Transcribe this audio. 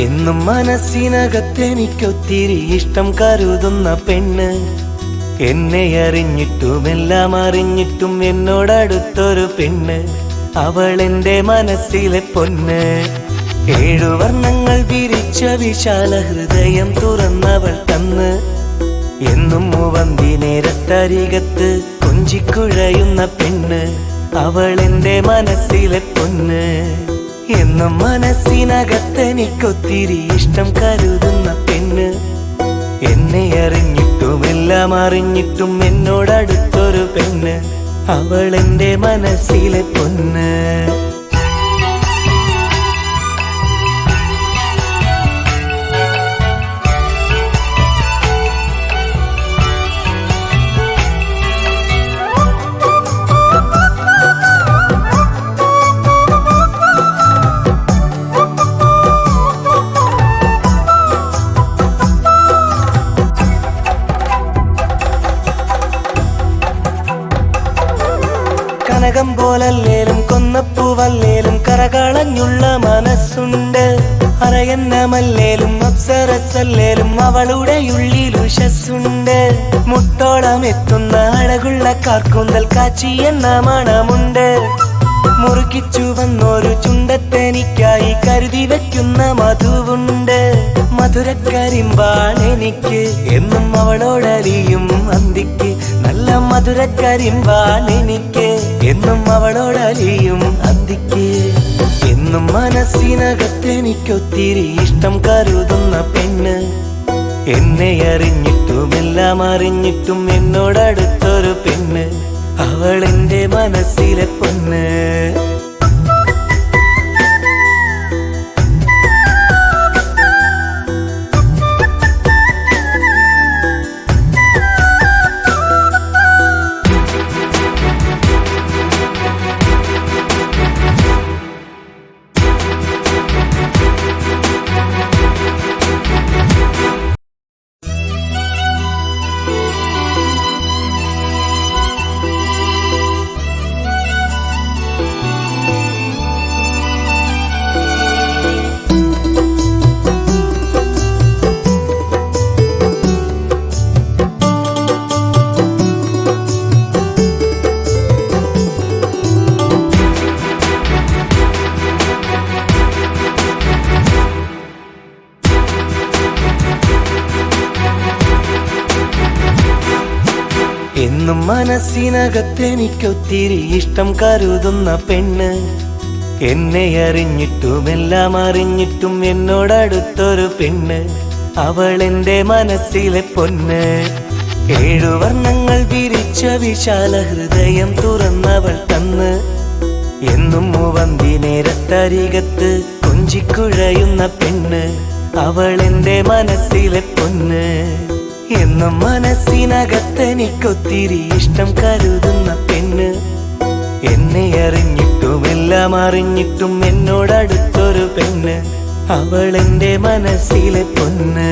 എന്നും മനസ്സിനകത്തെനിക്കൊത്തിരി ഇഷ്ടം കരുതുന്ന പെണ്ണ്, എന്നെ അറിഞ്ഞിട്ടും എല്ലാം അറിഞ്ഞിട്ടും എന്നോടടുത്തൊരു പെണ്ണ്, അവളെന്റെ മനസ്സിലെ പൊന്ന്. 7 വർണ്ണങ്ങൾ വിരിച്ച വിശാല ഹൃദയം തുറന്നവൾ തന്ന്, എന്നും മൂവന്തി നേരത്തരികത്ത് കൊഞ്ചിക്കുഴയുന്ന പെണ്ണ്, അവളെന്റെ മനസ്സിലെ പൊന്ന്. എന്നും മനസ്സിനകത്തെനിക്കൊത്തിരി ഇഷ്ടം കരുതുന്ന പെണ്ണ്, എന്നെ അറിഞ്ഞിട്ടും എല്ലാം അറിഞ്ഞിട്ടും എന്നോടടുത്തൊരു പെണ്ണ്, അവളെന്റെ മനസ്സിലെ പൊന്ന്. കനകം പോലല്ലേലും കൊന്നപ്പൂവല്ലേലും കരകളഞ്ഞുള്ള മനസ്സുണ്ട്, അറയന്നമല്ലേലും അപ്സരസല്ലേലും അവളുടെ ഉള്ളിൽ ഉഷസ്സുണ്ട്. മുട്ടോളം എത്തുന്ന അഴകുള്ള കാർക്കൂന്തൽ കാച്ചി എന്ന മണമുണ്ട്, മുറുകിച്ചു വന്നൊരു ചുണ്ടത്തെനിക്കായി കരുതി വെക്കുന്ന മധുവുണ്ട്. മധുരക്കരിമ്പാൾ എനിക്ക് എന്നും അവളോടലിയും അന്തിക്ക്, നല്ല മധുരക്കരിമ്പാൾ എനിക്ക് എന്നും അവളോടലിയും അന്തിക്ക്. എന്നും മനസ്സിനകത്തെനിക്കൊത്തിരി ഇഷ്ടം കരുതുന്ന പെണ്ണ്, എന്നെ അറിഞ്ഞിട്ടും എല്ലാം അറിഞ്ഞിട്ടും എന്നോടടുത്തൊരു പെണ്ണ്, അവളെന്റെ മനസ്സിലെ പൊന്ന്. എന്നും മനസ്സിനകത്തെനിക്കൊത്തിരി ഇഷ്ടം കരുതുന്ന പെണ്ണ്, എന്നെ അറിഞ്ഞിട്ടും എല്ലാം അറിഞ്ഞിട്ടും എന്നോടടുത്തൊരു പെണ്ണ്, അവളെന്റെ മനസ്സിലെ പൊന്ന്. 7 വർണ്ണങ്ങൾ വിരിച്ച വിശാല ഹൃദയം തുറന്നവൾ തന്ന്, എന്നും മൂവന്തി നേരത്തരികത്ത് കൊഞ്ചിക്കുഴയുന്ന പെണ്ണ്, അവളെന്റെ മനസ്സിലെ പൊന്ന്. എന്നും മനസ്സിനകത്തെനിക്കൊത്തിരി ഇഷ്ടം കരുതുന്ന പെണ്ണ്, എന്നെ അറിഞ്ഞിട്ടും എല്ലാം അറിഞ്ഞിട്ടും എന്നോടടുത്തൊരു പെണ്ണ്, അവളെന്റെ മനസ്സിലെ പൊന്ന്.